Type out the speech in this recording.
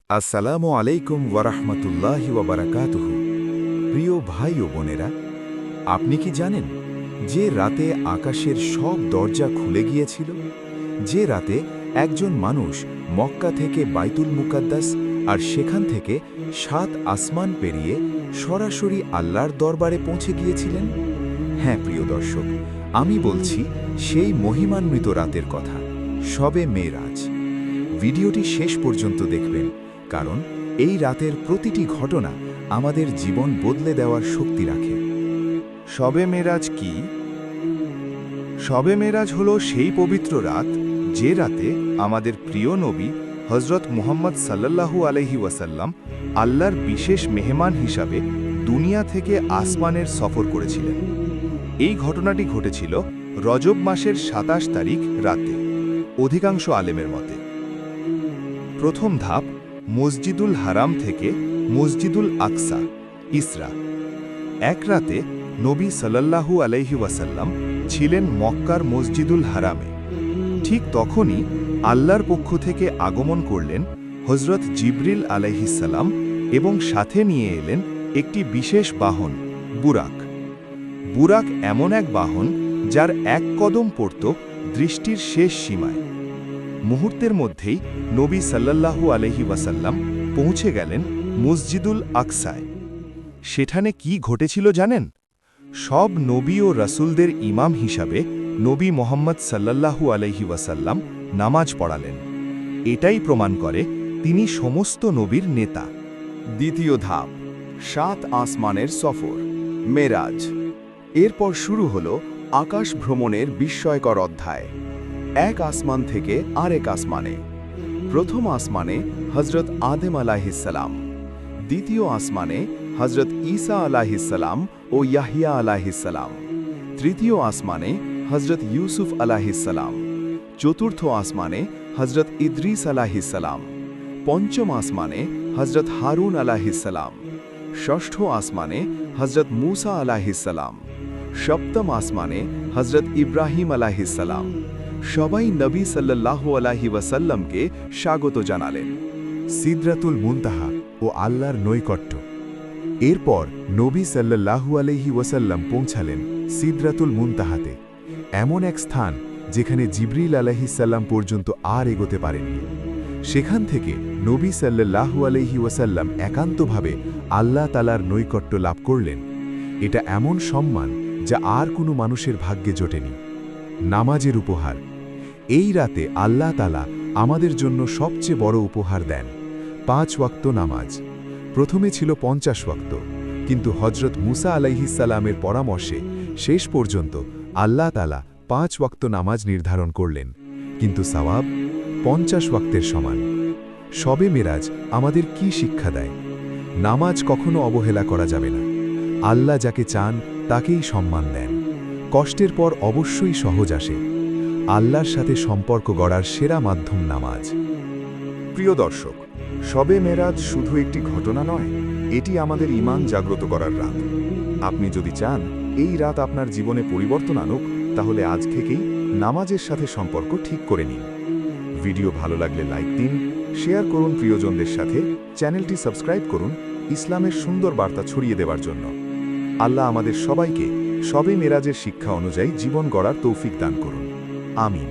আসসালামু আলাইকুম ওয়ারাহমাতুল্লাহি ওয়া বারাকাতুহু। প্রিয় ভাই ও বোনেরা, আপনি কি জানেন যে রাতে আকাশের সব দরজা খুলে গিয়েছিল? যে রাতে একজন মানুষ মক্কা থেকে বাইতুল মুকাদ্দাস আর সেখান থেকে ৭ আসমান পেরিয়ে সরাসরি আল্লাহর দরবারে পৌঁছে গিয়েছিলেন? হ্যাঁ প্রিয় দর্শক, আমি বলছি সেই মহিমান্বিত রাতের কথা, শবে মেরাজ। ভিডিওটি শেষ পর্যন্ত দেখবেন, কারণ এই রাতের প্রতিটি ঘটনা আমাদের জীবন বদলে দেওয়ার শক্তি রাখে। শবে মেরাজ কি? শবে মেরাজ হলো সেই পবিত্র রাত যে রাতে আমাদের প্রিয় নবী হজরত মুহাম্মদ সাল্লাল্লাহু আলাইহি ওয়াসাল্লাম আল্লাহর বিশেষ মেহমান হিসাবে দুনিয়া থেকে আসমানের সফর করেছিলেন। এই ঘটনাটি ঘটেছিল রজব মাসের ২৭ তারিখ রাতে, অধিকাংশ আলেমের মতে। প্রথম ধাপ মসজিদুল হারাম থেকে মসজিদুল আকসা, ইসরা। এক রাতে নবী সাল্লাল্লাহু আলাইহি ওয়াসাল্লাম ছিলেন মক্কার মসজিদুল হারামে। ঠিক তখনই আল্লাহর পক্ষ থেকে আগমন করলেন হজরত জিবরিল আলাইহিসসালাম এবং সাথে নিয়ে এলেন একটি বিশেষ বাহন, বুরাক। বুরাক এমন এক বাহন যার এক কদম পড়ত দৃষ্টির শেষ সীমায়। মুহূর্তের মধ্যেই নবী সাল্লাল্লাহু আলাইহি ওয়াসাল্লাম পৌঁছে গেলেন মসজিদুল আকসায়। সেখানে কি ঘটেছিল জানেন? সব নবী ও রাসূলদের ইমাম হিসাবে নবী মোহাম্মদ সাল্লাল্লাহু আলাইহি ওয়াসাল্লাম নামাজ পড়ালেন। এটাই প্রমাণ করে তিনি সমস্ত নবীর নেতা। দ্বিতীয় ধাপ, ৭ আসমানের সফর, মেরাজ। এরপর শুরু হল আকাশ ভ্রমণের বিস্ময়কর অধ্যায়। এক আসমান থেকে আরেক আসমানে। প্রথম আসমানে হজরত আদম আলাইহিসসালাম, দ্বিতীয় আসমানে হজরত ঈসা আলাইহিসসালাম ও ইয়াহিয়া আলাইহিসসালাম, তৃতীয় আসমানে হজরত ইউসুফ আলাইহিসসালাম, চতুর্থ আসমানে হজরত ইদ্রিস আলাইহিসসালাম, পঞ্চম আসমানে হজরত হারুন আলাইহিসসালাম, ষষ্ঠ আসমানে হজরত মুসা আলাইহিসসালাম, সপ্তম আসমানে হজরত ইব্রাহিম আলাইহিসসালাম। সবাই নবী সাল্লাল্লাহু আলাইহি ওয়াসাল্লামকে স্বাগত জানালেন। সিদরাতুল মুনতাহা ও আল্লাহর নৈকট্য। এরপর নবী সাল্লাল্লাহু আলাইহি ওয়াসাল্লাম পৌঁছালেন সিদরাতুল মুনতাহাতে, এমন এক স্থান যেখানে জিবরিল আলাইহিসসালাম পর্যন্ত আর এগোতে পারেননি। সেখান থেকে নবী সাল্লাল্লাহু আলাইহি ওয়াসাল্লাম একান্তভাবে আল্লাহ তাআলার নৈকট্য লাভ করলেন। এটা এমন সম্মান যা আর কোনো মানুষের ভাগ্যে জোটেনি। নামাজের উপহার। এই রাতে আল্লাহ তাআলা আমাদের জন্য সবচেয়ে বড় উপহার দেন, ৫ ওয়াক্ত নামাজ। প্রথমে ছিল ৫০ ওয়াক্ত, কিন্তু হজরত মুসা আলাইহিসসালামের পরামর্শে শেষ পর্যন্ত আল্লাহ তাআলা ৫ ওয়াক্ত নামাজ নির্ধারণ করলেন, কিন্তু সওয়াব ৫০ ওয়াক্তের সমান। শবে মেরাজ আমাদের কি শিক্ষা দেয়? নামাজ কখনো অবহেলা করা যাবে না। আল্লাহ যাকে চান তাকেই সম্মান দেন। কষ্টের পর অবশ্যই সহজ আসে। আল্লাহর সাথে সম্পর্ক গড়ার সেরা মাধ্যম নামাজ। প্রিয় দর্শক, শবে মেরাজ শুধু একটি ঘটনা নয়, এটি আমাদের ঈমান জাগ্রত করার রাত। আপনি যদি চান এই রাত আপনার জীবনে পরিবর্তন আনুক, তাহলে আজ থেকেই নামাজের সাথে সম্পর্ক ঠিক করে নিন। ভিডিও ভালো লাগলে লাইক দিন, শেয়ার করুন প্রিয়জনদের সাথে, চ্যানেলটি সাবস্ক্রাইব করুন ইসলামের সুন্দর বার্তা ছড়িয়ে দেওয়ার জন্য। আল্লাহ আমাদের সবাইকে শবে মেরাজের শিক্ষা অনুযায়ী জীবন গড়ার তৌফিক দান করুন। আমিন।